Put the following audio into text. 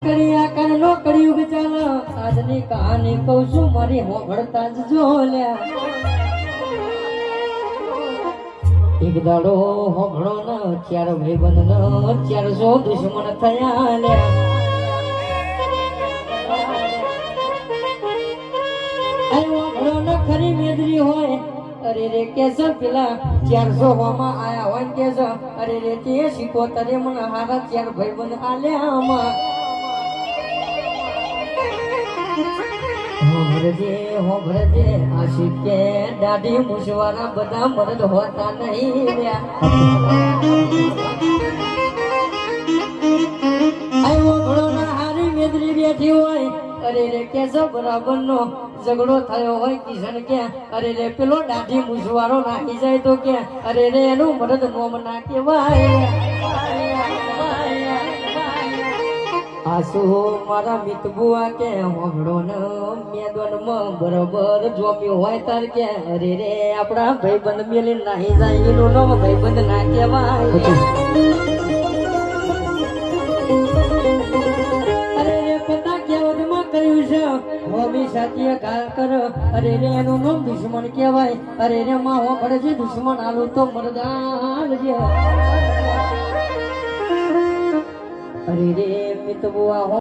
કરિયા કાનનો કળિયુગ ચાલ આજની કહાની કહું છું મારી હોભળતા જ જો લ્યા એક દાડો હોભળો ન ચાર ભાઈબંધ ન 400 દુશ્મન થયા લ્યા આય હોભળો ન ખરી મેદરી હોય અરે રે કેસ પેલા 400 હોમાં આયા હોય કેસ અરે રે તે 77 મને હારા ચાર ભાઈબંધ આલ્યા આમાં હોભળજે આશિક કે દાઢી મુશવારા બધા મરદ હોતા નહીં હારી મેદરી બેઠી હોય અરે રે કેસો બરાબર નો ઝઘડો થયો હોય કિશન કે અરે રે પેલો દાઢી મુશવારો નાખી જાય તો કે અરે રે એનું મરદ નોમ ના કેવાય આસુ મારા મિતબુઆ કે હોભળો ન મેદનમાં બરોબર જોમ્યું હોય તાર કે અરે રે આપણા ભાઈબંધ મેલી નાહી જાય એનું નામ ભાઈબંધ ના કહેવાય અરે રે પતા કેવદમાં કહ્યું છે હોમી સાચી ઘા કર અરે રે એનું નામ દુશ્મન કહેવાય અરે રે માં હોભળે છે દુશ્મન આલું તો મરદાન છે અરે રે મિતબુઆ